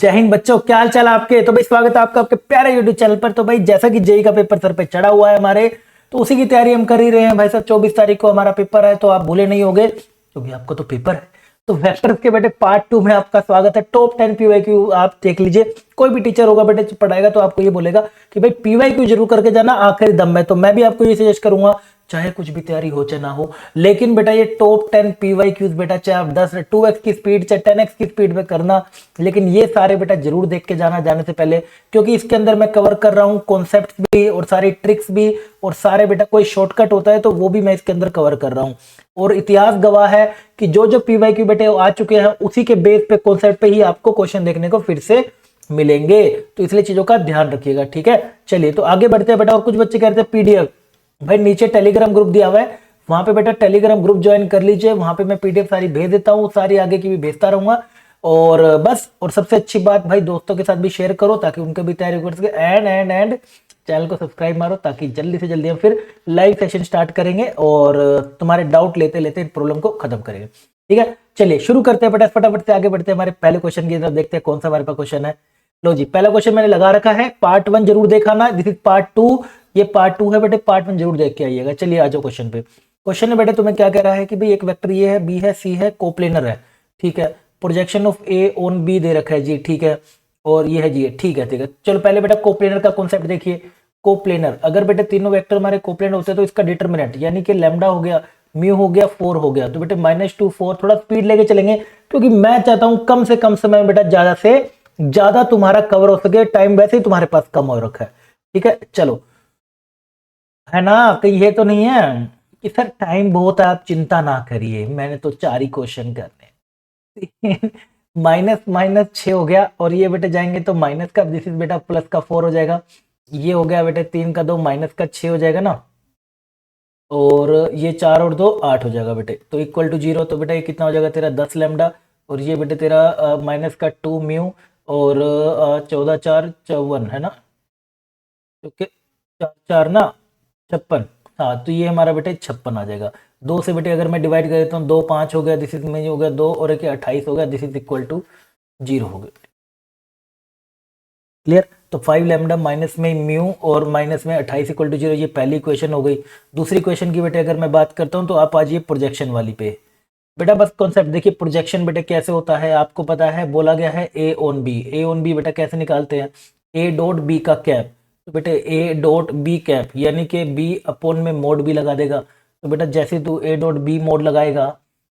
जय हिंद बच्चों, क्या हाल चाल आपके। तो भाई स्वागत है आपका आपके प्यारे यूट्यूब चैनल पर। तो भाई जैसा कि जेई का पेपर सर पे चढ़ा हुआ है हमारे, तो उसी की तैयारी हम कर ही रहे हैं भाई साहब। 24 तारीख को हमारा पेपर है, तो आप भूले नहीं होंगे क्योंकि आपको तो पेपर है। तो वेक्टर्स के बेटे पार्ट 2 में आपका स्वागत है। टॉप 10 पीवाईक्यू आप देख लीजिए। कोई भी टीचर होगा बेटे पढ़ाएगा तो आपको ये बोलेगा कि भाई पीवाईक्यू जरूर करके जाना आखिरी दम में। तो मैं भी आपको ये सजेस्ट करूंगा, चाहे कुछ भी तैयारी हो चाहे ना हो, लेकिन बेटा ये टॉप 10 पीवाईक्यूज बेटा चाहे आप 10 2x की स्पीड चाहे 10x की स्पीड में करना, लेकिन ये सारे बेटा जरूर देख के जाना जाने से पहले, क्योंकि इसके अंदर मैं कवर कर रहा हूं कॉन्सेप्ट भी और सारी ट्रिक्स भी, और सारे बेटा कोई शॉर्टकट होता है तो वो भी मैं इसके अंदर कवर कर रहा हूं। और इतिहास गवाह है कि जो जो पीवाईक्यू बेटे आ चुके हैं उसी के बेस पे कॉन्सेप्ट पे ही आपको क्वेश्चन देखने को फिर से मिलेंगे। तो इसलिए चीजों का ध्यान रखिएगा, ठीक है। चलिए तो आगे बढ़ते हैं बेटा। और कुछ बच्चे कहते हैं पीडीएफ, भाई नीचे टेलीग्राम ग्रुप दिया हुआ है, वहां पे बेटा टेलीग्राम ग्रुप ज्वाइन कर लीजिए। वहां पे मैं पीडीएफ सारी भेज देता हूँ, सारी आगे की भी भेजता रहूंगा। और बस, और सबसे अच्छी बात भाई दोस्तों के साथ भी शेयर करो ताकि उनके भी तैयारी कर सके। एंड चैनल को सब्सक्राइब मारो ताकि जल्दी से जल्दी हम फिर लाइव सेशन स्टार्ट करेंगे और तुम्हारे डाउट लेते लेते प्रॉब्लम को खत्म करेंगे, ठीक है। चलिए शुरू करते हैं बेटा, फटाफट से आगे बढ़ते हैं हमारे पहले क्वेश्चन की तरफ। देखते हैं कौन सा हमारे पास क्वेश्चन है। लो जी, पहला क्वेश्चन मैंने लगा रखा है, पार्ट 1 जरूर देखा ना, दिस इज पार्ट 2। ये पार्ट 2 है बेटे, पार्ट 1 जरूर देख के आइएगा। चलिए आ जाओ क्वेश्चन पे। क्वेश्चन है बेटे तुम्हें क्या कह रहा है कि भाई एक वेक्टर ये है, बी है, सी है, कोप्लेनर है, ठीक है। Projection of A on B दे रखा है जी, ठीक है। और ये है जी, ठीक है ठीक है। चलो पहले बेटा कोप्लेनर का कॉन्सेप्ट देखिए। कोप्लेनर, अगर बेटे तीनों वेक्टर हमारे कोप्लेनर होते हैं तो इसका डिटरमिनेंट यानी कि लैम्डा हो गया, म्यू हो गया, 4 हो गया। तो बेटे -2 4, थोड़ा स्पीड लेके चलेंगे क्योंकि मैं चाहता हूं कम से कम समय में बेटा ज्यादा से ज्यादा तुम्हारा कवर हो सके। टाइम वैसे ही तुम्हारे पास कम हो रखा है, ठीक है। चलो, है ना, कहीं ये तो नहीं है कि सर टाइम बहुत है आप चिंता ना करिए, मैंने तो 4 ही क्वेश्चन करने। माइनस माइनस 6 हो गया, और ये बेटे जाएंगे तो माइनस का, दिस इज बेटा प्लस का 4 हो जाएगा। ये हो गया बेटे 3 का 2 माइनस का 6 हो जाएगा ना, और ये 4 और 2 8 हो जाएगा बेटे, तो इक्वल टू 0। तो बेटा ये कितना हो जाएगा तेरा 10 लैम्डा, और ये बेटे तेरा माइनस का 2 म्यू, और 14 4 54 है ना, ओके। 4 4 ना 56, हाँ तो ये हमारा बेटे 56 आ जाएगा। 2 से बेटे अगर मैं डिवाइड कर देता हूँ, 2 5 हो गया, दिस इज में हो गया 2, और एक 28 हो गया, दिस इज इक्वल टू 0 हो गया। क्लियर। तो 5 लैम्डा माइनस में म्यू और माइनस में 28 इक्वल टू 0, ये पहली इक्वेशन हो गई। दूसरी इक्वेशन की बेटे अगर मैं बात करता हूँ तो आप आ जाइए प्रोजेक्शन वाली पे। बेटा बस कॉन्सेप्ट देखिए, प्रोजेक्शन बेटे कैसे होता है आपको पता है, बोला गया है A on B. A on B बेटा कैसे निकालते हैं, ए डॉट बी का कैप। तो बेटे ए डॉट बी कैप यानी कि बी अपॉन में मोड बी लगा देगा। तो बेटा जैसे तू ए डॉट बी मोड लगाएगा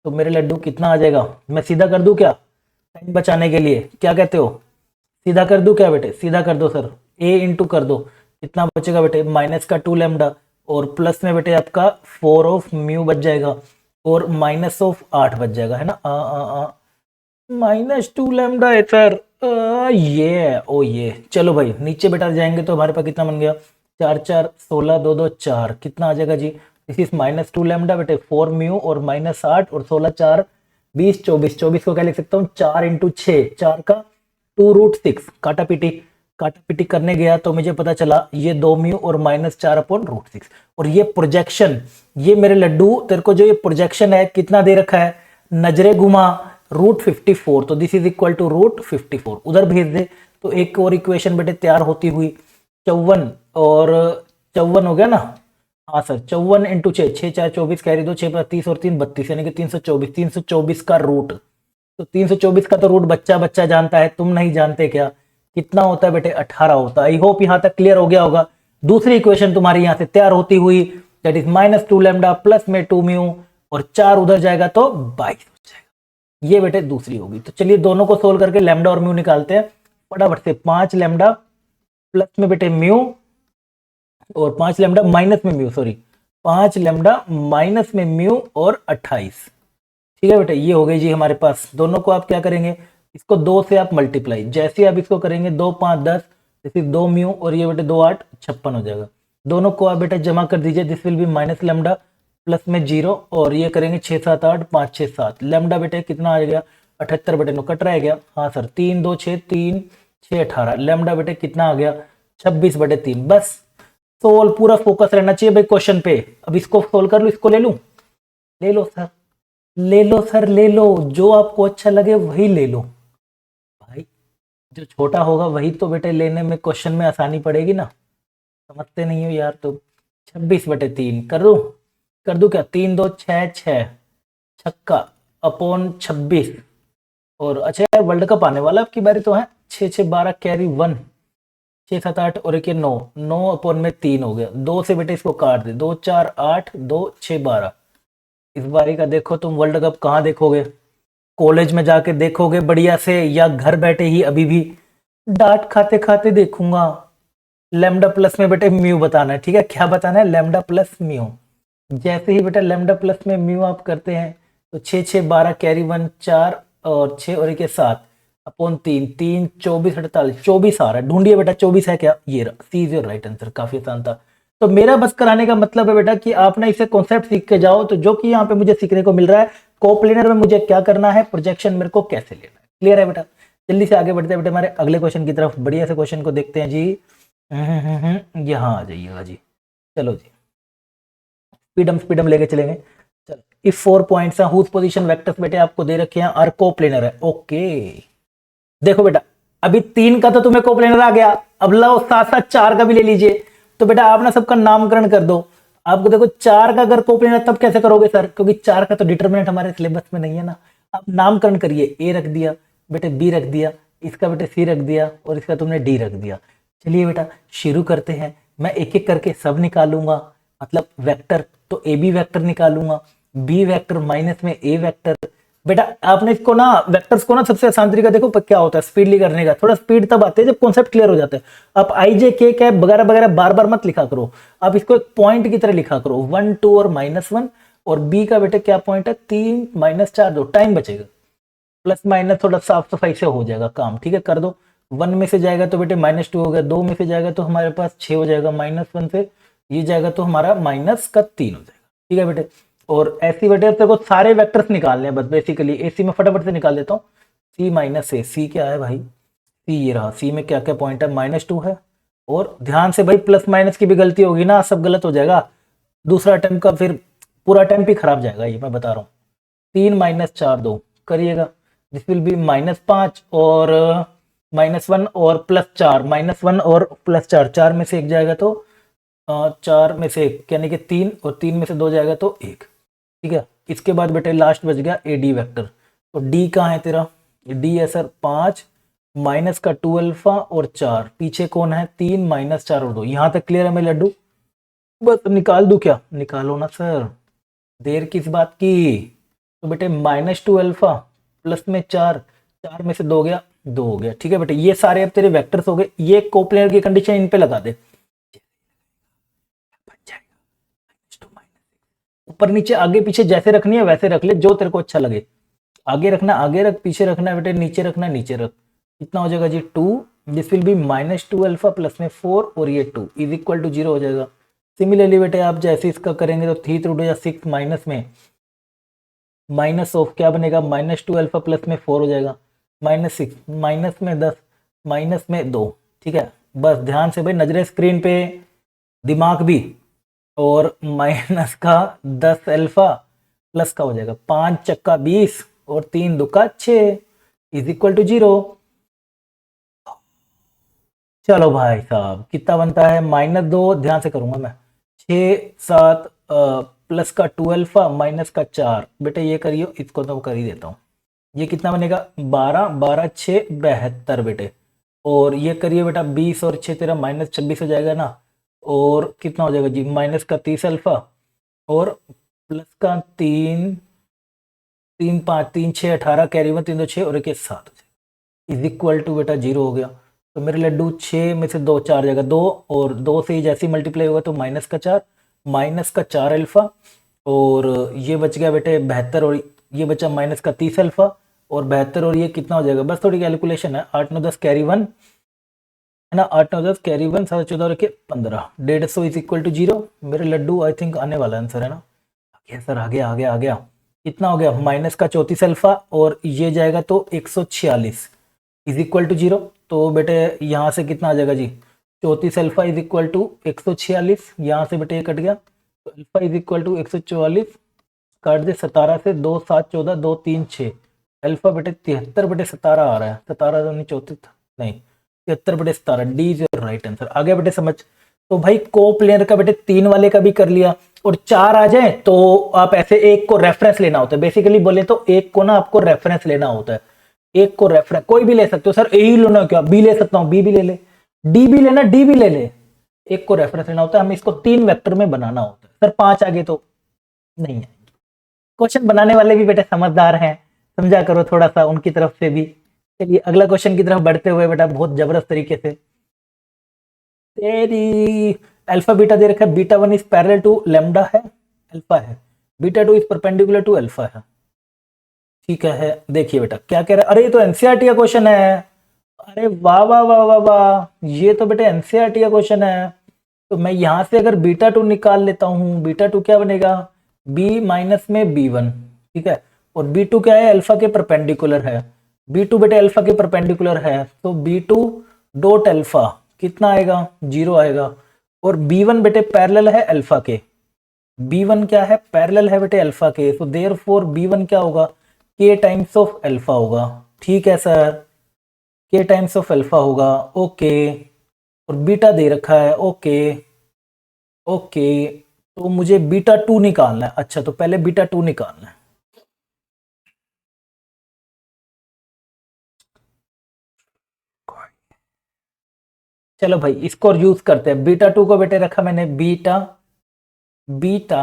तो मेरे लड्डू कितना आ जाएगा, मैं सीधा कर दूं क्या, टाइम बचाने के लिए, क्या कहते हो, सीधा कर दूं क्या बेटे, सीधा कर दो सर, ए इंटू कर दो, कितना बचेगा बेटे माइनस का 2 लैम्डा, और प्लस में बेटे आपका 4 ऑफ म्यू बच जाएगा, और माइनस ऑफ 8 बच जाएगा, है ना। -2 लैम्डा है सर। ये ओ ये चलो भाई नीचे बेटा जाएंगे तो हमारे पास कितना बन गया, 4 4 16 2 2 4, कितना आ जाएगा जी, दिस इज -2 लैम्डा बेटे, 4 म्यू और -8 और 16 4 20 24, 24 को क्या लिख सकता हूँ 4 इंटू 6, 4 का 2√6, काटा पीटी करने गया तो मुझे पता चला ये 2 म्यू और -4 अपॉन √6। और ये प्रोजेक्शन, ये मेरे लड्डू तेरे को जो ये प्रोजेक्शन है कितना दे रखा है, नजरे घुमा √54, तो दिस इज इक्वल टू √54, उधर भेज दे। तो एक और इक्वेशन बेटे तैयार होती हुई 54, और 54 हो गया ना, हाँ सर 54 इंटू 6, 6 4 24 कैरी 2 6 30 और 3 32 यानी कि 324, 324 का रूट। तो 324 का तो रूट बच्चा बच्चा जानता है, तुम नहीं जानते क्या, कितना होता है बेटे 18 होता है। आई होप यहां तक क्लियर हो गया होगा। दूसरी इक्वेशन तुम्हारी यहां से तैयार होती हुई, दैट इज -2 लैम्डा प्लस में 2 म्यू, और 4 उधर जाएगा तो 22 हो जाएगा। ये बेटे दूसरी होगी। तो चलिए दोनों को सोल्व करके लैम्डा और म्यू निकालते हैं फटाफट से। 5 लैम्डा प्लस में बेटे म्यू, और 5 लैम्डा माइनस में म्यू, सॉरी 5 लैम्डा माइनस में म्यू और 28, ठीक है बेटे। ये हो गई जी हमारे पास। दोनों को आप क्या करेंगे, इसको 2 से आप मल्टीप्लाई, जैसे आप इसको करेंगे 2 5 10, जैसे 2 म्यू और ये बेटे 2 8 56 हो जाएगा। दोनों को आप बेटे जमा कर दीजिए, this will B minus lambda plus में 0, और ये करेंगे 6 7 8 5 6 7, लैम्डा बेटे कितना आ गया 78 बेटे, नो कट रह गया, हाँ सर 3 2 6 3 6 18, लैम्डा बेटे कितना आ गया 26 बटे 3। बस सोल्व, पूरा फोकस रहना चाहिए भाई क्वेश्चन पे। अब इसको सोल्व कर लो, इसको ले लूं, ले लो सर, ले लो सर, ले लो, जो आपको अच्छा लगे वही ले लो भाई, जो छोटा होगा वही तो बेटे लेने में क्वेश्चन में आसानी पड़ेगी ना, समझते नहीं हो यार तुम। 26/3 कर दूं क्या? 3 2 6 6 छक्का अपॉन 26। और अच्छा यार वर्ल्ड कप आने वाला, अब की बारी तो है। 6 6 12 कैरी 1, 6 7 8 और एक ये 9, 9/3 हो गया। 2 से बेटे इसको काट दे, 2 4 8 2 6 12। इस बारी का देखो तुम वर्ल्ड कप कहाँ देखोगे, कॉलेज में जाके देखोगे बढ़िया से, या घर बैठे ही अभी भी डांट खाते खाते देखूंगा। लेमडा प्लस में बेटे म्यू बताना है, ठीक है? क्या बताना है? Lambda plus mu. जैसे ही बेटा लेमडा प्लस में म्यू आप करते हैं तो 6 6 12 कैरी 1 4 और 6 और एक 7 अपॉन 3 3 24 48 24 आ रहा है। ढूंढिए बेटा 24 है क्या? ये रहा, सी इज योर राइट आंसर। काफी आसान था। तो मेरा बस कराने का मतलब है बेटा कि आप ना इसे कॉन्सेप्ट सीख के जाओ। तो जो कि यहाँ पे मुझे सीखने को मिल रहा है, कोप्लेनर में मुझे क्या करना है, प्रोजेक्शन मेरे को कैसे लेना है। क्लियर है बेटा? जल्दी से आगे बढ़ते हैं बेटा हमारे अगले क्वेश्चन की तरफ। बढ़िया से क्वेश्चन को देखते हैं जी। यहाँ आ जाइएगा जी। चलो जी, स्पीडम लेके चलेंगे। चलो, इफ 4 पॉइंट्स हैं हुज पोजीशन वेक्टर्स बेटे आपको दे रखे हैं आर कोप्लेनर है। ओके, देखो बेटा अभी 3 का तो तुम्हें कोप्लेनर आ गया, अब लो साथ साथ 4 का भी ले लीजिए। तो बेटा आप ना सबका नामकरण कर दो। आपको देखो 4 का अगर कोप्लेनर तब कैसे करोगे सर, क्योंकि 4 का तो डिटरमिनेंट हमारे सिलेबस में नहीं है ना। आप नामकरण करिए, ए रख दिया बेटे, बी रख दिया, इसका बेटे सी रख दिया और इसका तुमने डी रख दिया। चलिए बेटा शुरू करते हैं। मैं एक एक करके सब निकालूंगा, मतलब वेक्टर। तो ए बी वेक्टर निकालूंगा, बी वेक्टर माइनस में ए वेक्टर। बेटा आपने इसको ना वेक्टर्स को ना सबसे आसान तरीका देखो क्या होता है स्पीडली करने का। थोड़ा स्पीड तब आते है जब कॉन्सेप्ट क्लियर हो जाता है। आप आई जे के कैप वगैरह वगैरह बार बार मत लिखा करो, आप इसको एक पॉइंट की तरह लिखा करो। 1 2 और -1। और बी का बेटे क्या पॉइंट है? 3 -4 2, टाइम बचेगा। प्लस माइनस थोड़ा साफ सफाई से हो जाएगा काम, ठीक है? कर दो। 1 में से जाएगा तो बेटे -2 हो गया, 2 में से जाएगा तो हमारे पास 6 हो जाएगा, -1 से ये जाएगा तो हमारा -3 हो जाएगा, ठीक है बेटे? और ऐसी बेटे तेरे को सारे वेक्टर्स निकालने हैं बस बेसिकली। एसी में फटाफट से निकाल देता हूँ। सी माइनस ए, सी क्या है भाई? सी ये रहा। सी में क्या क्या पॉइंट है? -2 है। और ध्यान से भाई प्लस माइनस की भी गलती होगी ना, सब गलत हो जाएगा। दूसरा अटेम्प्ट का फिर पूरा अटेम्प्ट ही खराब जाएगा, ये मैं बता रहा हूँ। 3 -4 2 करिएगा, दिस विल बी -5 और -1 और +4, -1 और +4, 4 में से एक जाएगा तो 4 में से एक यानी कि 3, और 3 में से 2 जाएगा तो 1, ठीक है? इसके बाद बेटे लास्ट बच गया ए डी वेक्टर। तो डी कहाँ है तेरा? डी है सर 5 माइनस का 2 अल्फा और 4, पीछे कौन है? 3 -4 और 2। यहाँ तक क्लियर है मेरे लड्डू? बस निकाल दूं क्या? निकालो ना सर, देर किस बात की। तो बेटे -2 अल्फा प्लस में 4, 4 में से 2 गया, 2 हो गया, ठीक है बेटे? ये सारे अब तेरे वेक्टर्स हो गए। ये कोप्लेनर की कंडीशन इन पे लगा दे, ऊपर नीचे आगे पीछे जैसे रखनी है वैसे रख ले, जो तेरे को अच्छा लगे। आगे रखना आगे रख, पीछे रखना है बेटे नीचे रखना नीचे रख। कितना हो जाएगा जी? 2। This will B -2 alpha plus में 4 और ये 2 इज इक्वल टू 0 हो जाएगा। सिमिलरली बेटे आप जैसे इसका करेंगे तो 3 रूट या 6 माइनस में माइनस ऑफ क्या बनेगा? -2 अल्फा प्लस में 4 हो जाएगा, -6 माइनस में 10 माइनस में 2, ठीक है? बस ध्यान से भाई, नजरें स्क्रीन पे, दिमाग भी। और माइनस का 10 अल्फा प्लस का हो जाएगा 5 चक्का 20 और 3 दुका 6 इज इक्वल टू 0। चलो भाई साहब कितना बनता है? -2, ध्यान से करूंगा मैं। 6 7 प्लस का 2 अल्फा माइनस का 4, बेटे ये करियो, इसको तो कर ही देता हूँ। ये कितना बनेगा? 12 12 6 72 बेटे। और ये करिए बेटा 20 और 6 तेरा -26 हो जाएगा ना। और कितना हो जाएगा जी? माइनस का 30 अल्फा और प्लस का 3 3 5 3 6 18 कैरी 1 3 2 6 और एक 7 इज इक्वल टू बेटा 0 हो गया। तो मेरे लड्डू 6 में से 2 4 जाएगा 2, और 2 से ही जैसे ही मल्टीप्लाई होगा तो माइनस का 4 अल्फा। और ये बच गया बेटे 72, और ये बचा -30 अल्फा और 72, और ये कितना हो जाएगा? बस थोड़ी कैलकुलेशन है। 8 9 10 कैरी 1 है ना, 8 9 10 कैरी 1 7 14 और 15, 150 इज इक्वल टू 0। मेरे लड्डू आई थिंक आने वाला आंसर है ना। आगे सर, आ गया। कितना हो गया? माइनस का 34 अल्फा और ये जाएगा तो 146 इज इक्वल टू 0। तो बेटे यहाँ से कितना आ जाएगा जी? 34 अल्फा इज इक्वल टू 146, यहाँ से बेटे ये कट गया तो अल्फा इज इक्वल टू 144, काट दे 17 से, 2 7 14 2 3 6, अल्फा बेटे 73 बेटे 17 आ रहा है, 17 तो नहीं 34 नहीं, 73/17, D is your right answer. आगे बेटे समझ। तो भाई कोप्लेनर का बेटे 3 वाले का भी कर लिया, और 4 आ जाए तो आप ऐसे एक को रेफरेंस लेना होता है। बेसिकली बोले तो एक को ना आपको रेफरेंस लेना होता है, एक को रेफरेंस कोई भी ले सकते हो। सर ए ही लेना क्या, बी ले सकता हूँ, बी भी ले ले, डी भी लेना, डी भी ले ले, एक को रेफरेंस लेना होता है। हमें इसको 3 वेक्टर में बनाना होता है। सर 5 आगे तो नहीं है। क्वेश्चन बनाने वाले भी बेटे समझदार हैं, समझा करो थोड़ा सा उनकी तरफ से भी। चलिए अगला क्वेश्चन की तरफ बढ़ते हुए बेटा बहुत जबरदस्त तरीके से। तेरी अल्फा बीटा दे रखा है, beta 1 is parallel to lambda है, अल्फा है, beta 2 is perpendicular to alpha है। ठीक है, देखिए बेटा क्या कह रहा है। अरे ये तो एनसीईआरटी का क्वेश्चन है। अरे वाह वाह वाह वाह वाह, ये तो बेटा एनसीईआरटी का क्वेश्चन है। तो मैं यहां से अगर बीटा 2 निकाल लेता हूं, बीटा 2 क्या बनेगा, b माइनस में b1, ठीक है, और b2 क्या है, अल्फा के परपेंडिकुलर है, b2 बेटे अल्फा के परपेंडिकुलर है, तो b2 डॉट अल्फा कितना आएगा, 0 आएगा। और b1 बेटे पैरेलल है अल्फा के, b1 क्या है, पैरेलल है बेटे अल्फा के, तो देयरफॉर b1 क्या होगा, k टाइम्स ऑफ अल्फा होगा। ठीक है sir, k times of alpha होगा, ओके। और बीटा दे रखा है, ओके ओके। तो मुझे बीटा 2 निकालना है। अच्छा, तो पहले बीटा 2 निकालना है। चलो भाई इसको यूज करते हैं। बीटा 2 को बेटे रखा मैंने beta, beta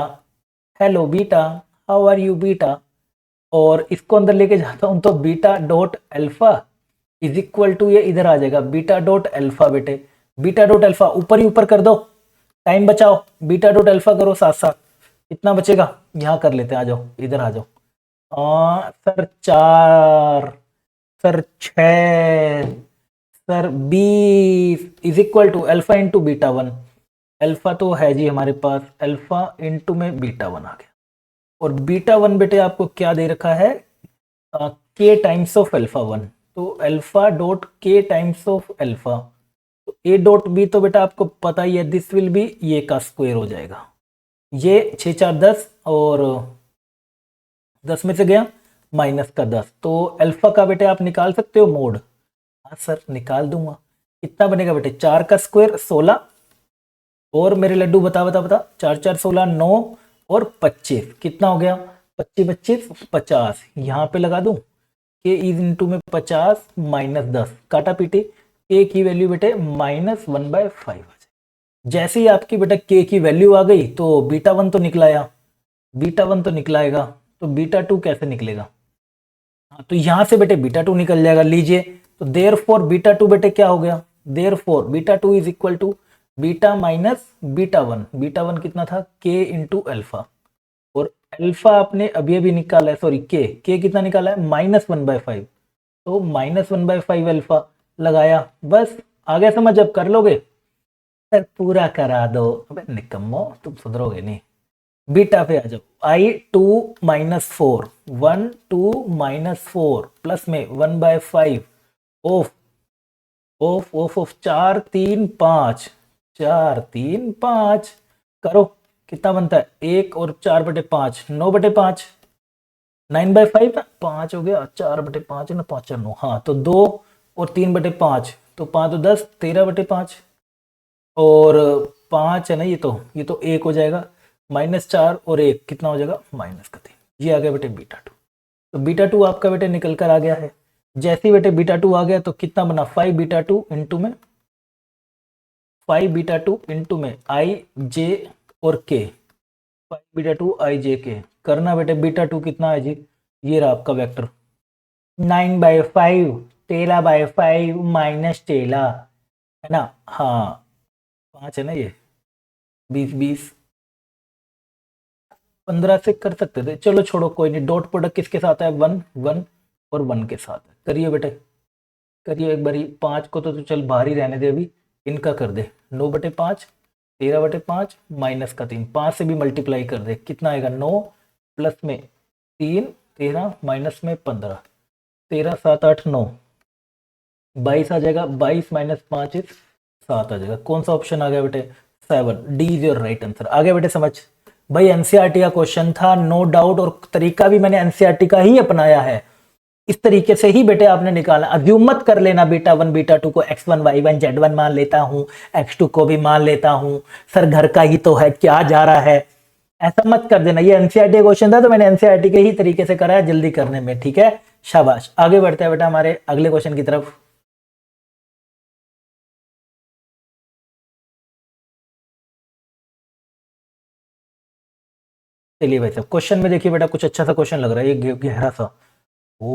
hello beta, how are you beta, और इसको अंदर लेके जाता हूं तो beta dot alpha is equal to, ये इधर आ जाएगा बीटा डॉट अल्फा बेटे, बीटा डॉट अल्फा ऊपर ही ऊपर कर दो, टाइम बचाओ, बीटा डॉट अल्फा करो साथ साथ, कितना बचेगा, यहां कर लेते हैं, आ जाओ इधर आ जाओ। Sir 4, sir 6, sir 20 is equal to alpha into beta 1, alpha तो है जी हमारे पास, अल्फा इंटू में बीटा 1 आ गया। और बीटा 1 बेटे आपको क्या दे रखा है, के टाइम्स ऑफ अल्फा 1, तो अल्फा डॉट के टाइम्स ऑफ अल्फा, तो ए डॉट बी तो बेटा आपको पता ही है, दिस विल बी ये का स्क्वायर हो जाएगा, ये 6 4 10, और 10 में से गया माइनस का 10, तो अल्फा का बेटे आप निकाल सकते हो मोड। हाँ सर निकाल दूंगा। कितना बनेगा बेटे, 4 का स्क्वायर 16, और मेरे लड्डू बता बता बता, 4 4 16 9 और 25, कितना हो गया, 25 25 50, यहाँ पे लगा दूं, के इज इंटू में 50 माइनस 10, काटा पीटी, के की वैल्यू बेटे -1/5। जैसे ही आपकी बेटा के की वैल्यू आ गई तो बीटा 1 तो निकलाया, बीटा 1 तो निकलाएगा, तो बीटा 2 कैसे निकलेगा, हाँ तो यहां से बेटे बीटा 2 निकल जाएगा। लीजिए, तो देयरफॉर बीटा 2 बेटे क्या हो गया, therefore beta 2 is equal to beta minus beta 1, beta 1 कितना था, के इंटू अल्फा, और अल्फा आपने अभी अभी निकाला है, सॉरी के कितना निकाला है, -1/5, तो -1/5 अल्फा लगाया, बस आ गया समझ, अब कर लोगे, सर पूरा करा दो, अबे निकम्मो तुम सुधरोगे नहीं। बीटा पे आ जाओ, i2 -4, 1 2 -4 प्लस में 1/5 ऑफ ऑफ ऑफ ऑफ 4 3 5, 4 3 5 करो, कितना बनता है, 1 और 4/5, 9/5, 9/5 ना, 5 हो गया, 4/5 है ना, 5 9, हाँ तो 2 और 3/5, तो 5 तो 10, 13/5, और 5 है ना, ये तो 1 हो जाएगा, -4 और 1 कितना हो जाएगा, -3, ये आ गया बेटे बीटा 2। तो बीटा 2 आपका बेटे निकल कर आ गया है। जैसे ही बेटे बीटा 2 आ गया तो कितना बना, 5 बीटा 2 इंटू में 5 बीटा 2 इंटू में आई जे और के, 5 बीटा 2 आई जे के करना बेटे, बीटा 2 कितना है जी, ये रहा आपका वेक्टर 9/5, 13/5 माइनस 13 है ना, हाँ 5 है ना, ये 20 20 15 से कर सकते थे, चलो छोड़ो कोई नहीं। डॉट प्रोडक्ट किसके साथ है, 1 1 और 1 के साथ है। करिए बेटे करिए एक बारी, 5 को तो चल बाहर ही रहने दे, अभी इनका कर दे, 9/5 13/5 -3, 5 से भी मल्टीप्लाई कर दे, कितना आएगा, 9 प्लस में 3 13 माइनस में 15, 13 7 8 9 22 आ जाएगा, 22 -5 इज 7 आ जाएगा। कौन सा ऑप्शन आ गया बेटे, 7, D is your right answer. आगे बेटे समझ, भाई एनसीईआरटी का क्वेश्चन था नो डाउट, और तरीका भी मैंने एनसीईआरटी का ही अपनाया है। इस तरीके से ही बेटे आपने निकालना। अज्यूम मत कर लेना बीटा 1 बीटा 2 को x1 y1 z1 मान लेता हूं, x2 को भी मान लेता हूं, सर घर का ही तो है क्या जा रहा है, ऐसा मत कर देना। ये एनसीईआरटी क्वेश्चन था तो मैंने एनसीईआरटी के ही तरीके से कराया जल्दी करने में, ठीक है। शाबाश, आगे बढ़ते हैं बेटा हमारे अगले क्वेश्चन की तरफ। चलिए भाई साहब, क्वेश्चन में देखिए बेटा, कुछ अच्छा सा क्वेश्चन लग रहा है, ये गहरा सा। ओ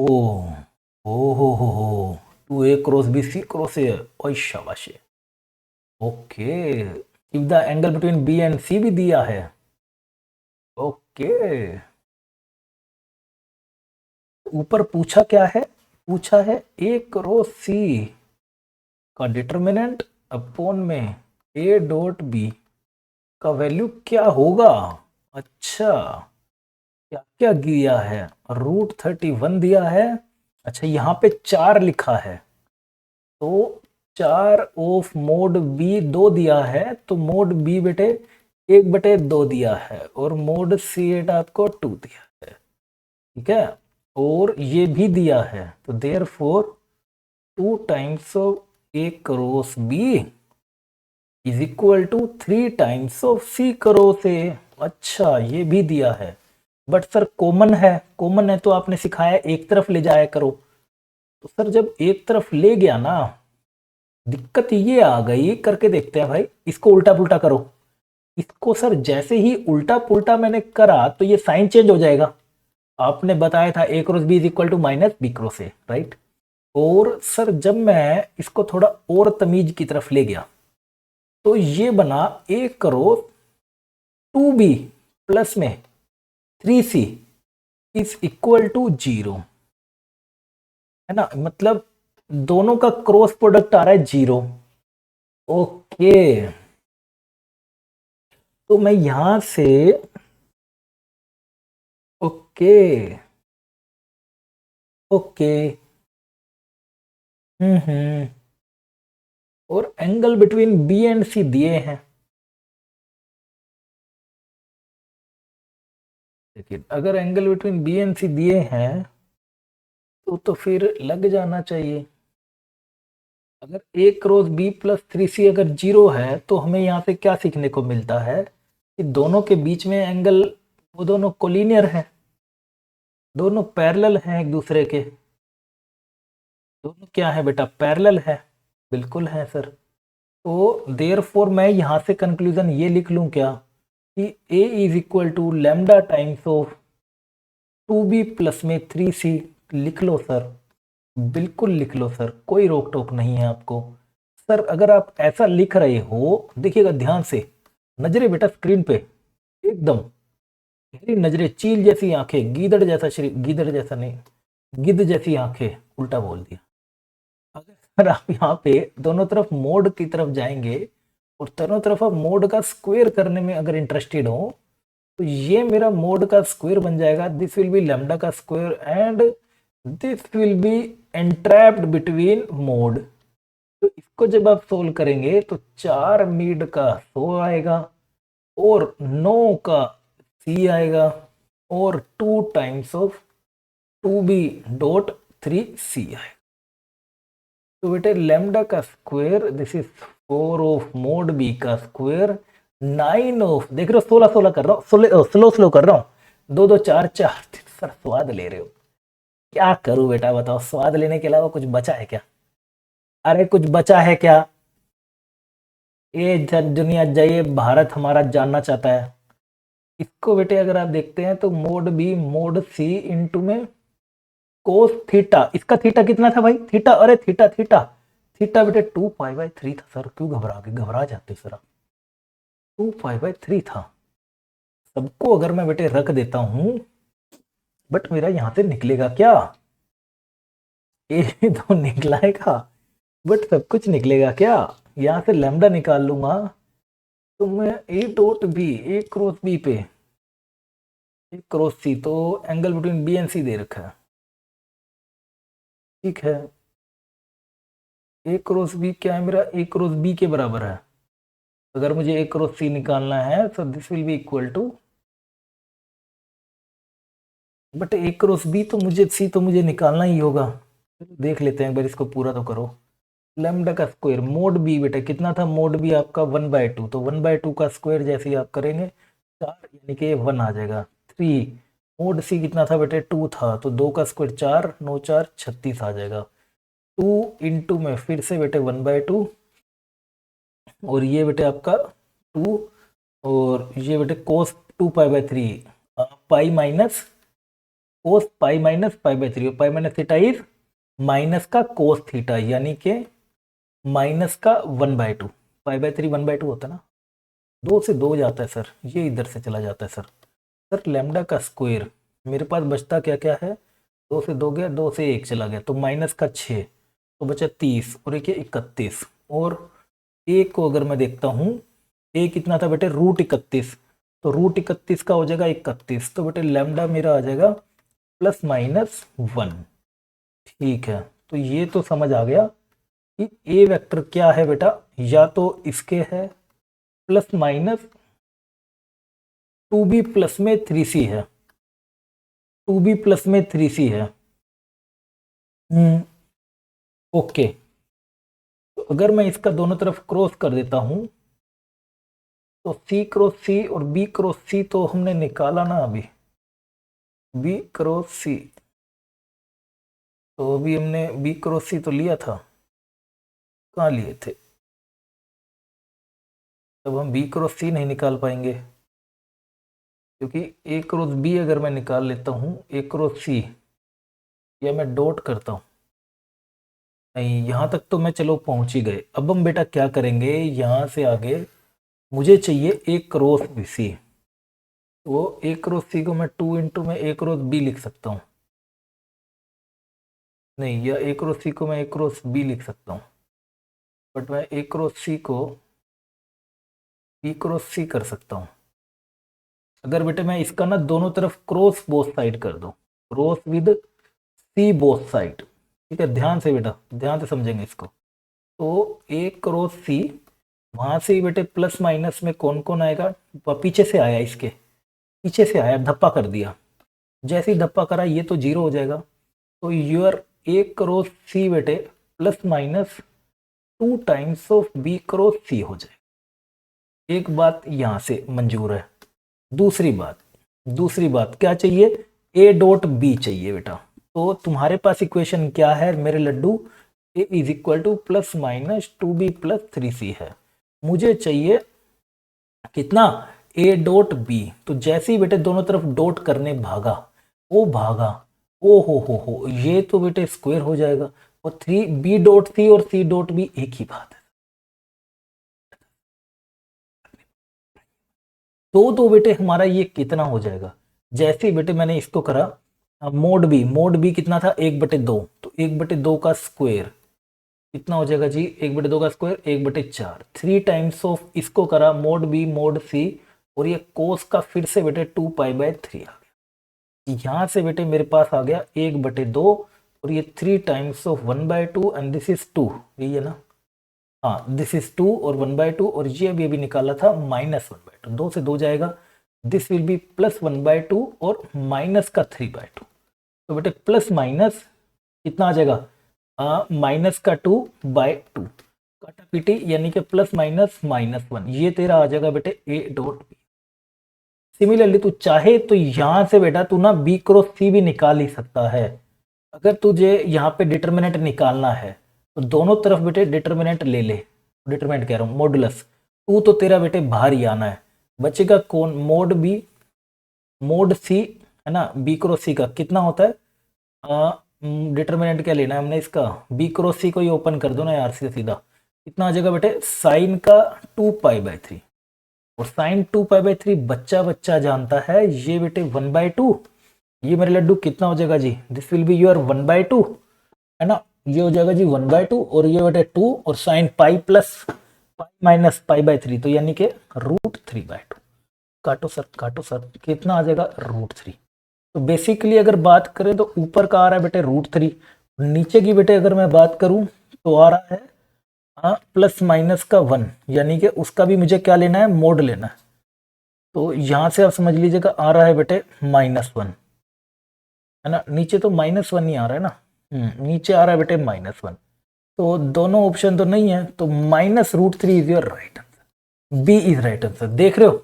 हो, 2a cross B C cross A, ओए शाबाश। Okay, if the angle between B and C भी दिया है। ओके, ऊपर पूछा क्या है, पूछा है ए क्रॉस सी का डिटर्मिनेंट अपॉन में ए डॉट बी का वैल्यू क्या होगा। अच्छा, क्या क्या दिया है, √31 दिया है। अच्छा, यहाँ पे 4 लिखा है, तो 4 ऑफ मोड बी 2 दिया है, तो मोड बी बेटे 1/2 दिया है, और मोड सी एट आपको 2 दिया है, ठीक है। और ये भी दिया है, तो therefore 2 times of a cross B is equal to 3 times of c cross a. अच्छा, ये भी दिया है, बट सर कॉमन है, कॉमन है तो आपने सिखाया एक तरफ ले जाया करो। तो सर जब एक तरफ ले गया ना, दिक्कत ये आ गई, करके देखते हैं भाई, इसको उल्टा पुल्टा करो। इसको सर जैसे ही उल्टा पुल्टा मैंने करा तो ये साइन चेंज हो जाएगा। आपने बताया था A cross B is equal to minus B cross A, right. और सर जब मैं इसको थोड़ा और तमीज की तरफ ले गया तो ये बना ए क्रॉस 2b प्लस में 3c इज इक्वल टू 0, है ना। मतलब दोनों का क्रॉस प्रोडक्ट आ रहा है 0। ओके, तो मैं यहां से, ओके ओके, हम्म, और एंगल बिटवीन बी एंड सी दिए हैं। देखिए, अगर एंगल बिटवीन बी एंड सी दिए हैं तो फिर लग जाना चाहिए। अगर ए क्रॉस बी प्लस 3c अगर 0 है तो हमें यहाँ से क्या सीखने को मिलता है कि दोनों के बीच में एंगल, वो दोनों कोलिनियर हैं, दोनों पैरेलल हैं एक दूसरे के। दोनों क्या है बेटा, पैरेलल है, बिल्कुल है सर। तो देयरफॉर मैं यहाँ से कंक्लूजन ये लिख लूँ क्या कि a is equal to lambda times of 2b plus में 3c। लिख लो सर, बिल्कुल लिख लो सर, कोई रोक टोक नहीं है आपको। सर अगर आप ऐसा लिख रहे हो, देखिएगा ध्यान से, नजरे बेटा स्क्रीन पे, एकदम गहरी नजरें, चील जैसी आंखें, गीदड़ जैसा शरीर, गीदड़ जैसा नहीं, गिद्ध जैसी आंखें, उल्टा बोल दिया। अगर आप यहाँ पे दोनों तरफ मोड की तरफ जाएंगे और दोनों तरफ आप मोड का स्क्वायर करने में अगर इंटरेस्टेड हो, तो ये मेरा मोड का स्क्वायर बन जाएगा, दिस विल बी लैम्डा का square and this will be entrapped between mod. तो इसको जब आप सोल्व करेंगे तो 4 मीड का 100 आएगा और 9 का सी आएगा और 2 times of 2b dot 3c आएगा। तो बेटे लैम्डा का square this is 4 of mod b का स्क्वायर 9 ऑफ, देख रहे हो 16 16 कर रहा हूँ, स्लो स्लो कर रहा हूँ, 2 2 4 4। सर स्वाद ले रहे हो, क्या करूं बेटा बताओ, स्वाद लेने के अलावा कुछ बचा है क्या। अरे कुछ बचा है क्या, ये दुनिया जाइए, भारत हमारा जानना चाहता है। इसको बेटे अगर आप देखते हैं तो मोड बी मोड सी इंटू में कोस थीटा, इसका थीटा कितना था भाई, थीटा, अरे थीटा थीटा थीटा बेटे 2π/3 था सर, क्यों घबरा जाते सर, 2π/3 था। सबको अगर मैं बेटे रख देता हूं, बट मेरा यहां से निकलेगा क्या, ए तो निकलाएगा, बट सब कुछ निकलेगा क्या, यहां से लैम्डा निकाल लूंगा तो मैं a dot b, a cross b पे ए क्रॉस सी, तो angle between B and c दे रखा है, ठीक है। ए क्रॉस बी क्या है मेरा, ए क्रॉस बी के बराबर है। अगर मुझे ए क्रॉस सी निकालना है तो this will be equal to, but a cross b तो मुझे सी तो मुझे निकालना ही होगा। देख लेते हैं एक बार, इसको पूरा तो करो। लैम्डा का स्क्वायर मोड बी बेटा कितना था, मोड बी आपका 1/2, तो 1/2 का स्क्वायर जैसे ही आप करेंगे 4 यानी कि 1 आ जाएगा। 3 मोड सी कितना था बेटे 2 था, तो 2 का स्क्वायर 4, 9 4 36 आ जाएगा। 2 इंटू में फिर से बेटे 1/2 और ये बेटे आपका 2 और ये बेटे कोस 2 पाई/3 पाई माइनस कोस पाई/3 और pi minus theta is minus का कोस थीटा यानी कि माइनस का 1/2। पाई/3 1/2 होता है ना, 2 से 2 जाता है सर, ये इधर से चला जाता है सर लैम्डा का स्क्वायर मेरे पास बचता क्या क्या है, 2 से 2 गया, 2 से 1 चला गया, तो माइनस का 6 तो बचा 30 और एक 31 और एक को अगर मैं देखता हूँ ए कितना था बेटे √31, तो √31 का हो जाएगा 31, तो बेटे लैम्डा मेरा आ जाएगा ±1। ठीक है, तो ये तो समझ आ गया कि ए वेक्टर क्या है बेटा, या तो इसके है प्लस माइनस 2b प्लस में 3c है, 2b प्लस में 3c है। ओके, तो अगर मैं इसका दोनों तरफ क्रॉस कर देता हूं तो c क्रॉस c और b क्रॉस c तो हमने निकाला ना अभी, b क्रॉस c, तो अभी हमने b क्रॉस c तो लिया था, कहाँ लिए थे, तब हम b क्रॉस c नहीं निकाल पाएंगे क्योंकि a क्रॉस b अगर मैं निकाल लेता हूँ a क्रॉस c, या मैं डॉट करता हूँ, नहीं यहाँ तक तो मैं चलो पहुंच ही गए। अब हम बेटा क्या करेंगे, यहाँ से आगे मुझे चाहिए a क्रॉस c, वो a क्रॉस c को मैं 2 इंटू में a क्रॉस b लिख सकता हूँ, नहीं या a क्रॉस c को मैं a क्रॉस b लिख सकता हूँ, बट मैं a क्रॉस c को b क्रॉस c कर सकता हूँ। अगर बेटे मैं इसका ना दोनों तरफ क्रॉस बोथ साइड कर दूं, cross with c both side, ठीक है, ध्यान से बेटा ध्यान से समझेंगे इसको, तो a क्रॉस c वहां से ही बेटे प्लस माइनस में कौन कौन आएगा, पीछे से आया, इसके पीछे से आया, धप्पा कर दिया, जैसे ही धप्पा करा ये तो 0 हो जाएगा, तो योर a क्रॉस c बेटे plus minus 2 times of b cross c हो जाए। एक बात यहां से मंजूर है। दूसरी बात क्या चाहिए, a डॉट b चाहिए बेटा, तो तुम्हारे पास इक्वेशन क्या है मेरे लड्डू, a is equal to plus minus 2b plus 3c है, मुझे चाहिए कितना a डॉट b, तो जैसे ही बेटे दोनों तरफ डॉट करने भागा, ओ भागा, ओ हो ये तो बेटे स्क्वायर हो जाएगा, और 3b डॉट c और c डॉट b एक ही बात है, तो बेटे हमारा ये कितना हो जाएगा, जैसे ही बेटे मैंने इसको करा मोड बी कितना था 1/2, तो 1/2 का स्क्वायर कितना हो जाएगा जी, 1/2 का स्क्वायर 1/4, 3 टाइम्स ऑफ इसको करा मोड बी मोड सी, और ये कोस का फिर से बेटे 2π/3 आ गया, यहाँ से बेटे मेरे पास आ गया 1/2 और ये 3 times of 1/2 and this is 2, यही है ना, हाँ दिस इज 2 और 1/2 और ये अभी निकाला था -1/2, 2 से 2 जाएगा, दिस विल बी +1/2 और माइनस का 3/2, तो बेटे प्लस माइनस कितना आ जाएगा, माइनस का 2/2 काटा पीटी यानी कि प्लस माइनस -1, ये तेरा आ जाएगा बेटे a डॉट b। सिमिलरली तू चाहे तो यहां से बेटा तू ना b क्रॉस c भी निकाल ही सकता है, अगर तुझे यहाँ पे डिटर्मिनेंट निकालना है तो दोनों तरफ बेटे डिटर्मिनेंट ले ले, डिटर्मिनेंट कह रहा हूँ मॉडुलस, टू तो तेरा बेटे बाहर ही आना है, बचेगा कौन, मोड बी मोड सी है ना, बी क्रॉस सी का कितना होता है, डिटर्मिनेंट क्या लेना है हमने इसका, बी क्रॉस सी को ही ओपन कर दो ना यार सीधा, कितना आ जाएगा बेटे साइन का 2π/3, और साइन 2π/3 बच्चा बच्चा जानता है ये बेटे 1/2, ये मेरे लड्डू कितना हो जाएगा जी, दिस विल बी योर 1/2 है ना, ये हो जाएगा जी 1/2 और ये बेटे 2 और sine pi plus pi minus π/3, तो यानी कि √3/2, काटो सर कितना आ जाएगा √3, तो बेसिकली अगर बात करें तो ऊपर का आ रहा है बेटे √3, नीचे की बेटे अगर मैं बात करूं तो आ रहा है प्लस माइनस का 1, यानी कि उसका भी मुझे क्या लेना है, मोड लेना है, तो यहां से आप समझ लीजिएगा आ रहा है बेटे -1, है ना। नीचे तो -1 ही आ रहा है ना, नीचे आ रहा है बेटे -1, तो दोनों ऑप्शन तो नहीं है, तो -√3 is your right answer, b is right answer. देख रहे हो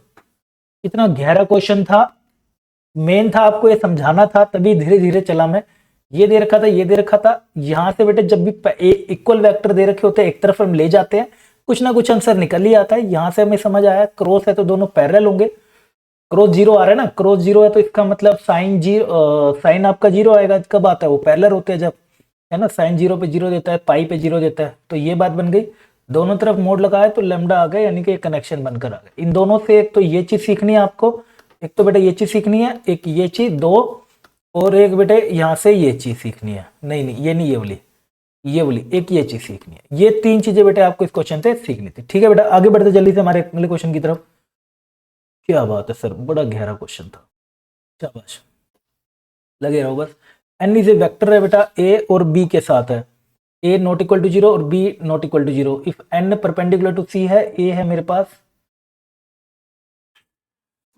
कितना गहरा क्वेश्चन था, मेन था आपको ये समझाना था, तभी धीरे धीरे चला मैं। ये दे रखा था, ये दे रखा था, यहां से बेटे जब भी इक्वल वेक्टर दे रखे होते हैं एक तरफ हम ले जाते हैं, कुछ ना कुछ आंसर निकल ही आता है। यहां से हमें समझ आया क्रॉस है तो दोनों पैरेलल होंगे, क्रॉस 0 आ रहा है ना, क्रॉस 0 है तो इसका मतलब साइन आपका 0 आएगा, कब आता है वो पैरेलल होते हैं जब, है ना। साइन 0 पे 0 देता है, पाई पे 0 देता है, तो ये बात बन गई। दोनों तरफ मोड लगाया तो लैम्डा आ गया, यानी कि कनेक्शन बनकर आ गया। इन दोनों से एक तो ये चीज सीखनी है आपको, एक तो बेटा ये चीज सीखनी है, एक ये चीज दो, और एक बेटे यहां से ये चीज सीखनी है, नहीं नहीं ये नहीं, ये वाली एक ये चीज सीखनी है। ये 3 चीजें बेटे आपको इस क्वेश्चन से सीखनी थी, ठीक है बेटा। आगे बढ़ते जल्दी से हमारे अगले क्वेश्चन की तरफ। क्या बात है सर, बड़ा गहरा क्वेश्चन था, शाबाश, लगे रहो बस। एन इज ए वेक्टर है बेटा, ए और बी के साथ है, ए नॉट इक्वल टू 0 और B not equal to 0। If N perpendicular to C है, ए है मेरे पास,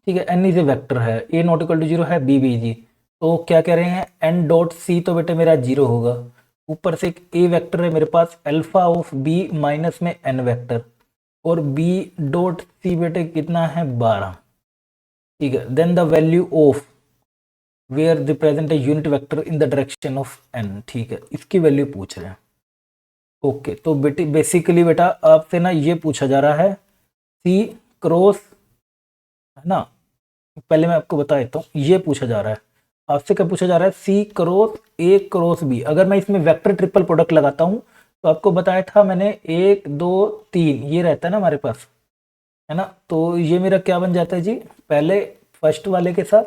ठीक है, एन इज ए वेक्टर है, ए नॉट इक्वल टू 0 है, बी बी जी, तो क्या कह रहे हैं एन डॉट सी, तो बेटे मेरा 0 होगा। ऊपर से एक ए वेक्टर है मेरे पास, अल्फा ऑफ बी माइनस में एन वेक्टर, और बी डॉट सी बेटे कितना है 12, ठीक है। Then the value of where represent a unit vector in the direction of n, ठीक है, इसकी वैल्यू पूछ रहे हैं। ओके तो बेटे बेसिकली बेटा आपसे ना ये पूछा जा रहा है सी क्रॉस, है ना, पहले मैं आपको बता देता हूँ, ये पूछा जा रहा है आपसे, क्या पूछा जा रहा है, सी क्रॉस ए क्रॉस बी। अगर मैं इसमें वेक्टर ट्रिपल प्रोडक्ट लगाता हूँ तो आपको बताया था मैंने 1 2 3 ये रहता है ना हमारे पास, है ना, तो ये मेरा क्या बन जाता है जी, पहले फर्स्ट वाले के साथ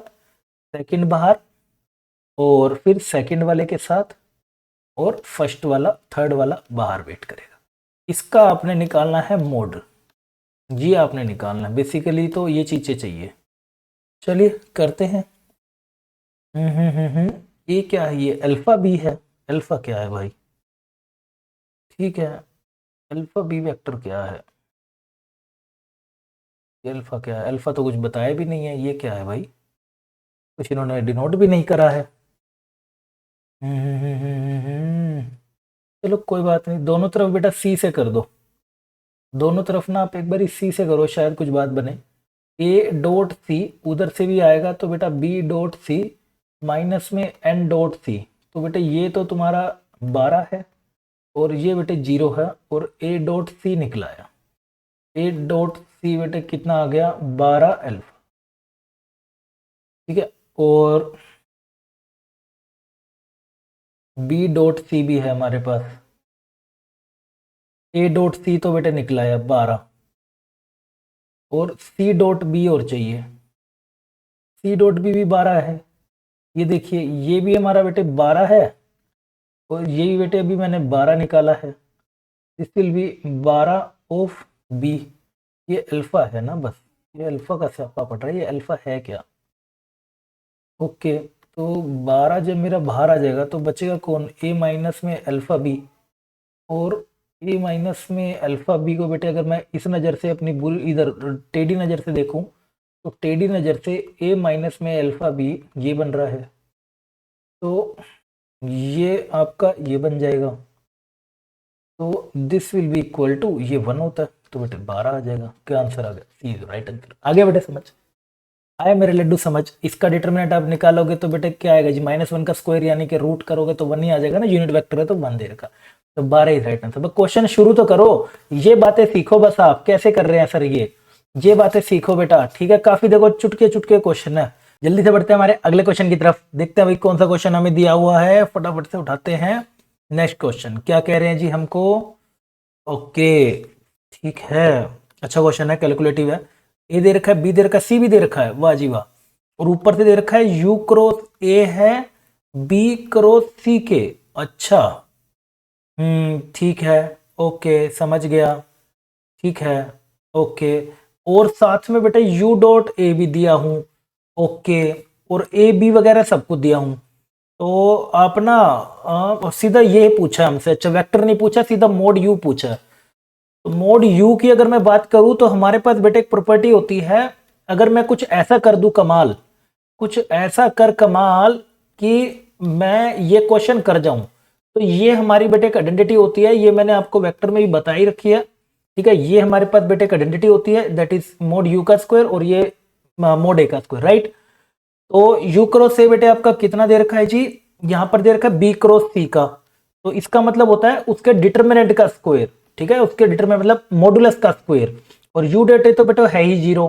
सेकंड बाहर, और फिर सेकंड वाले के साथ, और फर्स्ट वाला थर्ड वाला बाहर वेट करेगा। इसका आपने निकालना है मोड, ये आपने निकालना है बेसिकली, तो ये चीजें चाहिए। चलिए करते हैं। ये क्या है, ये अल्फा बी है, अल्फा क्या है भाई, ठीक है, अल्फा बी वेक्टर क्या है, ये अल्फा क्या है, अल्फा तो कुछ बताया भी नहीं है, ये क्या है भाई, कुछ इन्होंने डिनोट भी नहीं करा है। चलो कोई बात नहीं, दोनों तरफ बेटा सी से कर दो, दोनों तरफ ना आप एक बार सी से करो, शायद कुछ बात बने। ए डॉट सी उधर से भी आएगा तो बेटा बी डॉट सी माइनस में एन डॉट सी, तो बेटा ये तो तुम्हारा 12 है, और ये बेटे 0 है, और ए डॉट सी निकला है, ए डॉट सी बेटे कितना आ गया 12 अल्फा, ठीक है, और बी डॉट सी भी है हमारे पास, ए डॉट सी तो बेटे निकला है 12, और सी डॉट बी और चाहिए, सी डॉट बी भी 12 है, ये देखिए ये भी हमारा बेटे 12 है, और ये भी बेटे अभी मैंने 12 निकाला है, this will be 12 of b, ये अल्फा है ना, बस ये अल्फा का स्यापा पड़ रहा है, ये अल्फा है क्या। ओके तो 12 जब मेरा बाहर आ जाएगा तो बचेगा कौन, ए माइनस में अल्फा बी, और ए माइनस में अल्फा बी को बेटे अगर मैं इस नज़र से अपनी बुरी इधर टेढ़ी नज़र से देखूं, तो टेढ़ी नज़र से ए माइनस में अल्फा बी ये बन रहा है, तो ये आपका ये बन जाएगा, तो this will be equal to ये 1 होता है, तो बेटे 12 आ जाएगा। क्या आंसर आ गया, सी इज राइट आंसर। आ गया बेटे समझ, आया मेरे लड्डू समझ। इसका डिटरमिनेंट आप निकालोगे तो बेटे क्या आएगा जी, -1 का स्क्वायर यानी कि रूट करोगे तो 1 ही आ जाएगा ना, यूनिट वेक्टर है तो 1 दे रखा, तो 12 ही राइट आंसर। क्वेश्चन शुरू तो करो, ये बातें सीखो बस, आप कैसे कर रहे हैं सर ये बातें सीखो बेटा, ठीक है। काफी देखो चुटके चुटके क्वेश्चन है। जल्दी से बढ़ते हैं हमारे अगले क्वेश्चन की तरफ, देखते हैं भाई कौन सा क्वेश्चन हमें दिया हुआ है, फटाफट से उठाते हैं। नेक्स्ट क्वेश्चन क्या कह रहे हैं जी हमको, ओके ठीक है, अच्छा क्वेश्चन है, कैलकुलेटिव है। ए दे रखा है, बी दे रखा है, सी भी दे रखा है, वाह जी वाह, और ऊपर से दे रखा है यू क्रॉस ए है बी क्रॉस सी के, अच्छा ठीक है, ओके समझ गया, ठीक है, ओके, और साथ में बेटा यू डॉट ए भी दिया हूं, ओके, और ए बी वगैरह सबको दिया हूं, तो आप ना सीधा ये पूछा हमसे, अच्छा वेक्टर नहीं पूछा, सीधा मोड यू पूछा। तो मोड यू की अगर मैं बात करूं तो हमारे पास बेटे एक प्रॉपर्टी होती है, अगर मैं कुछ ऐसा कर दूं कमाल, कुछ ऐसा कर कमाल कि मैं ये क्वेश्चन कर जाऊं तो ये हमारी बेटे एक आइडेंटिटी होती है, ये मैंने आपको वेक्टर में भी बता ही रखी है। ठीक है, ये हमारे पास बेटे एक आइडेंटिटी होती है, दैट इज मोड यू का स्क्वायर और ये मोड ए का स्क्वायर, राइट। तो यू क्रॉस ए बेटे आपका कितना दे रखा है जी, यहां पर दे रखा है बी क्रॉस सी का, तो इसका मतलब होता है उसके डिटरमिनेंट का स्क्वायर। ठीक है, उसके डिटरमिनेंट मतलब मॉडुलस का स्क्वायर, और यू डेट है तो बेटा है ही 0,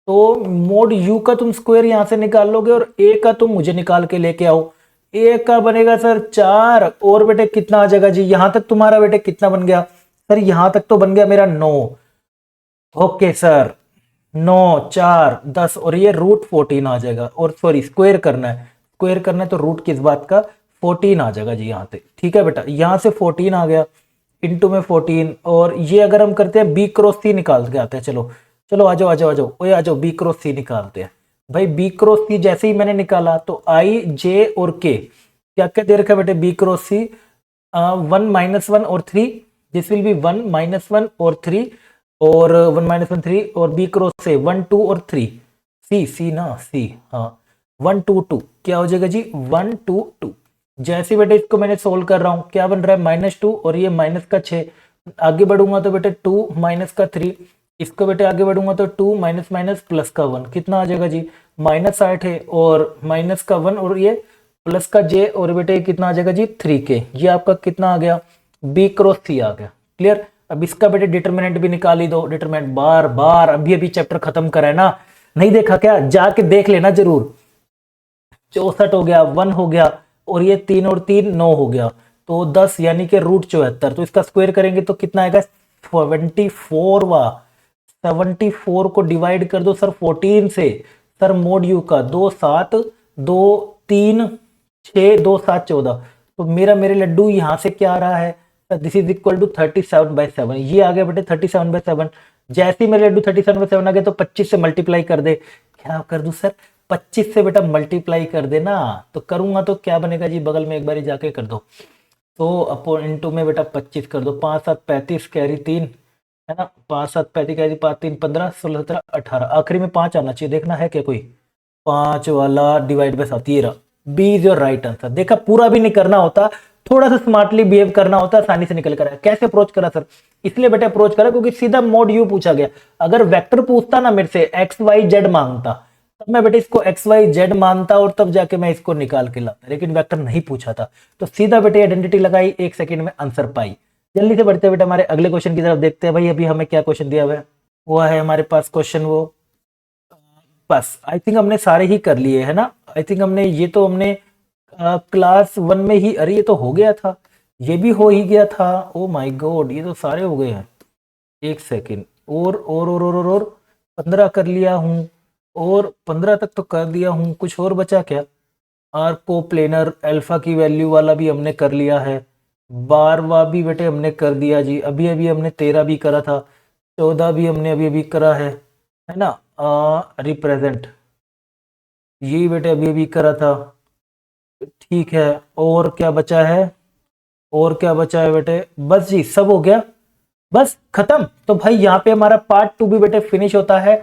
तो मोड यू का तुम स्क्वायर यहां से निकाल लोगे और ए का तुम मुझे निकाल के लेके आओ। ए का बनेगा सर 4, और बेटे कितना आ जाएगा जी, यहां तक तुम्हारा बेटे कितना बन गया सर, यहां तक तो बन गया मेरा 9। ओके सर, 9 4 10 और ये √14 आ जाएगा, और सॉरी स्क्वायर करना है, स्क्वायर करना है तो रूट किस बात का, 14 आ जाएगा जी यहाँ से। ठीक है बेटा, यहाँ से 14 आ गया, इंटू में 14, और ये अगर हम करते हैं बी क्रॉस सी निकाल के आते हैं, चलो चलो आ जाओ आ जाओ आ जाओ, ओए आ जाओ, बी क्रॉस सी निकालते हैं भाई। बी क्रॉस सी जैसे ही मैंने निकाला तो आई जे और के क्या क्या दे रखा है बेटे, बी क्रॉस सी 1 - 1 और 3, दिस विल बी 1 - 1 और 3, और 1 - 1 3, और बी क्रॉस से 1 2 और 3, सी सी ना सी, हाँ 1 2 2 क्या हो जाएगा जी 1 2 2। जैसे बेटे इसको मैंने सोल्व कर रहा हूं, क्या बन रहा है -2 और ये माइनस का 6, आगे बढ़ूंगा तो बेटे 2 माइनस का 3, इसको बेटे आगे बढ़ूंगा तो 2 माइनस माइनस प्लस का 1, कितना आ जाएगा जी -8 है, और माइनस का 1 और ये प्लस का जे, और बेटे कितना आ जाएगा जी 3k, ये आपका कितना आ गया बी क्रॉस सी आ गया। क्लियर, अब इसका बेटे डिटरमिनेंट भी निकाल ही दो, डिटरमिनेंट बार बार अभी अभी चैप्टर खत्म करा है ना, नहीं देखा क्या, जाके देख लेना जरूर। 64 हो गया, 1 हो गया, और ये 3 और 3 9 हो गया, तो 10 यानी कि √74, तो इसका स्क्वायर करेंगे तो कितना आएगा 74 वा, 74 को डिवाइड कर दो सर 14 से, सर मोड यू का 2 7 2 3 6 2 7 14, तो मेरा मेरे लड्डू यहां से क्या आ रहा है, दिस इज इक्वल टू 37/7, ये आ गया बेटे 37/7। जैसे ही मेरे लड्डू 37/7 आ गए तो 25 से मल्टीप्लाई कर दे, क्या कर दूं सर 25 से बेटा मल्टीप्लाई कर देना, तो करूंगा तो क्या बनेगा जी, बगल में एक बार जाके कर दो, तो अपॉन इंटू में बेटा 25 कर दो, 5 7 35 कैरी 3 है ना, 5 7 35 कैरी 5 3 15 16 17 18, आखिरी में 5 आना चाहिए, देखना है क्या कोई 5 वाला डिवाइड बाय 7, ये रहा, b is your right answer. देखा, पूरा भी नहीं करना होता, थोड़ा सा स्मार्टली बिहेव करना होता है, आसानी से निकल कर आया। कैसे अप्रोच करा सर, इसलिए बेटा अप्रोच करा क्योंकि सीधा मोड यू पूछा गया, अगर वेक्टर पूछता ना मेरे से एक्स वाई जेड मांगता, तब मैं बेटे इसको एक्स वाई जेड मानता और तब जाके मैं इसको निकाल के लाता, लेकिन वेक्टर नहीं पूछा था, तो सीधा बेटे आइडेंटिटी लगाई, 1 सेकंड में आंसर पाई। जल्दी से बढ़ते बेटा हमारे अगले क्वेश्चन की तरफ देखते हैं। भाई अभी हमें क्या क्वेश्चन दिया हुआ है, वो है हमारे पास क्वेश्चन, वो बस आई थिंक हमने सारे ही कर लिए है ना, आई थिंक हमने ये तो हमने क्लास 1 में ही, अरे ये तो हो गया था, ये भी हो ही गया था, ओ माय गॉड ये तो सारे हो गए हैं। 1 सेकंड, और 15 कर लिया हूँ, और 15 तक तो कर दिया हूँ, कुछ और बचा क्या, आर्क को प्लेनर अल्फा की वैल्यू वाला भी हमने कर लिया है, 12वां भी बेटे हमने कर दिया जी, अभी अभी हमने 13 भी करा था, 14 भी हमने अभी अभी करा है ना, रिप्रेजेंट ये बेटे अभी अभी करा था, ठीक है, और क्या बचा है, और क्या बचा है बेटे, बस जी सब हो गया, बस खत्म। तो भाई यहाँ पे हमारा पार्ट 2 भी बेटे फिनिश होता है,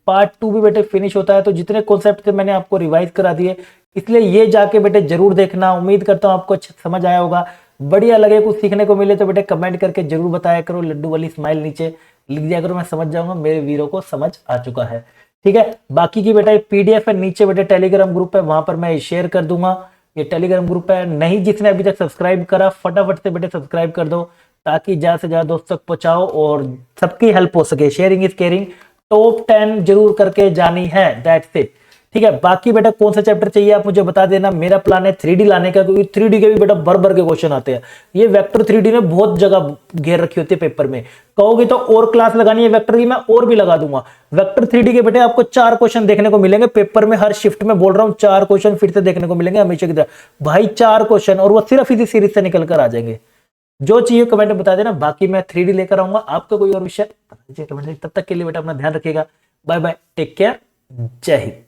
पार्ट 2 भी बेटे फिनिश होता है, तो जितने कॉन्सेप्ट थे मैंने आपको रिवाइज करा दिए, इसलिए ये जाके बेटे जरूर देखना, उम्मीद करता हूँ आपको अच्छा समझ आया होगा, बढ़िया लगे, कुछ सीखने को मिले तो बेटे कमेंट करके जरूर बताया करो, लड्डू वाली स्माइल नीचे लिख दिया करो, मैं समझ जाऊंगा मेरे वीरों को समझ आ चुका है। ठीक है, बाकी की बेटा पीडीएफ है नीचे बेटे, टेलीग्राम ग्रुप है, वहां पर मैं शेयर कर दूंगा, ये टेलीग्राम ग्रुप है, नहीं जिसने अभी तक सब्सक्राइब करा फटाफट से बेटे सब्सक्राइब कर दो, ताकि ज्यादा से ज्यादा दोस्त तक पहुंचाओ और सबकी हेल्प हो सके, शेयरिंग इज केयरिंग, टॉप 10 जरूर करके जानी है, दैट्स इट। ठीक है, बाकी बेटा कौन सा चैप्टर चाहिए आप मुझे बता देना, मेरा प्लान है 3D लाने का, क्योंकि 3D के भी बेटा भर भर के क्वेश्चन आते हैं, ये वेक्टर 3D ने बहुत जगह घेर रखी होती है पेपर में, कहोगे तो और क्लास लगानी है वेक्टर की, मैं और भी लगा दूंगा, वेक्टर 3D के बेटे आपको 4 क्वेश्चन देखने को मिलेंगे पेपर में, हर शिफ्ट में बोल रहा हूं 4 क्वेश्चन फिर से देखने को मिलेंगे हमेशा की तरह, भाई 4 क्वेश्चन, और वो सिर्फ इसी सीरीज से निकल कर आ जाएंगे। जो चाहिए कमेंट में बता देना, बाकी मैं 3D लेकर आऊंगा, आपका कोई और विषय तब तक के लिए बेटा अपना ध्यान रखिएगा, बाय बाय, टेक केयर, जय हिंद।